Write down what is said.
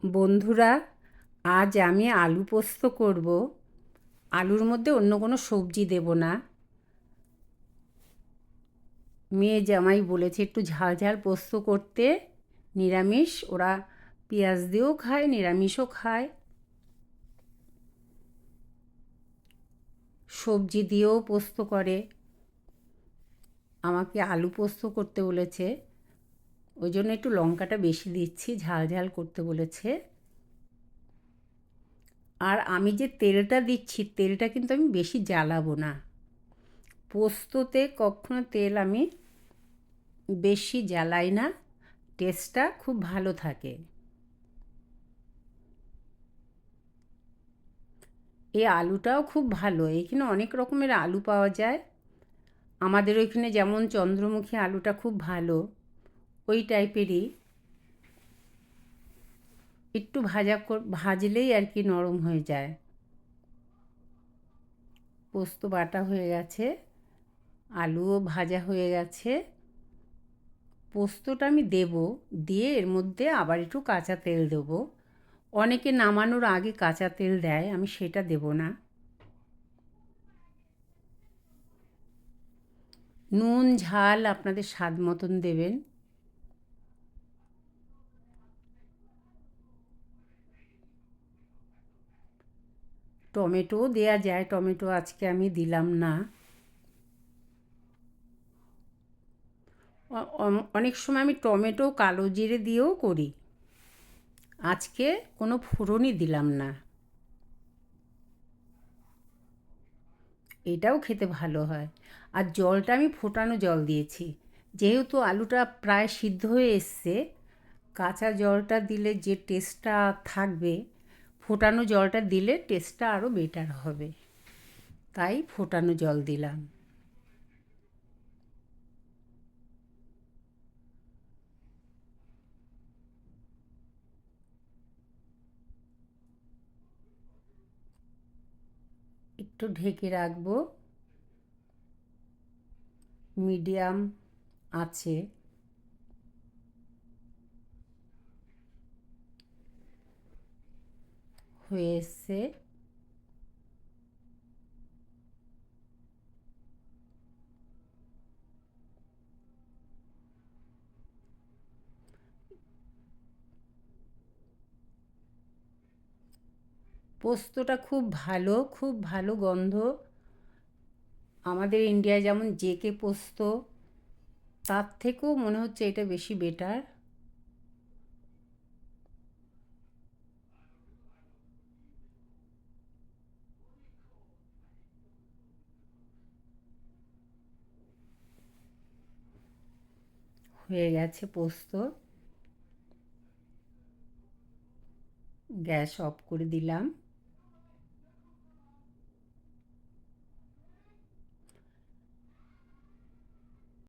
বন্ধুরা, আজ আমি আলু পোস্ত করব। আলুর মধ্যে অন্য কোনো সবজি দেব না। মেয়ে জামাই বলেছে একটু ঝাল ঝাল পোস্ত করতে, নিরামিষ। ওরা পেঁয়াজ দিয়েও খায়, নিরামিষও খায়, সবজি দিয়েও পোস্ত করে। আমাকে আলু পোস্ত করতে বলেছে, ওই জন্য একটু লঙ্কাটা বেশি দিচ্ছি, ঝাল ঝাল করতে বলেছে। আর আমি যে তেলটা দিচ্ছি, তেলটা কিন্তু আমি বেশি জ্বালাবো না। পোস্ততে কখনো তেল আমি বেশি জ্বালাই না, টেস্টটা খুব ভালো থাকে। এই আলুটাও খুব ভালো, এখানে অনেক রকমের আলু পাওয়া যায়। আমাদের ওইখানে যেমন চন্দ্রমুখী আলুটা খুব ভালো, ওই টাইপেরই। একটু ভাজলেই আর কি নরম হয়ে যায়। পোস্ত বাটা হয়ে গেছে, আলুও ভাজা হয়ে গেছে। পোস্তটা আমি দেব, দিয়ে এর মধ্যে আবার একটু কাঁচা তেল দেবো। অনেকে নামানোর আগে কাঁচা তেল দেয়, আমি সেটা দেব না। নুন ঝাল আপনাদের স্বাদ মতন দেবেন। টমেটোও দেয়া যায়, টমেটো আজকে আমি দিলাম না। অনেক সময় আমি টমেটো কালো জিরে দিয়েও করি। আজকে কোনো ফোড়নই দিলাম না। এটাও খেতে ভালো হয়। আর জলটা আমি ফোটানো জল দিয়েছি, যেহেতু আলুটা প্রায় সিদ্ধ হয়ে এসছে। কাঁচা জলটা দিলে যে টেস্টটা থাকবে, ফোটানো জলটা দিলে টেস্টটা আরও বেটার হবে, তাই ফোটানো জল দিলাম। একটু ঢেকে রাখবো মিডিয়াম আছে। হয়ে এসছে। পোস্তটা খুব ভালো, খুব ভালো গন্ধ। আমাদের ইন্ডিয়ায় যেমন জেকে পোস্ত, তার থেকেও মনে হচ্ছে এটা বেশি বেটার। হয়ে গেছে পোস্ত। গ্যাস অফ করে দিলাম।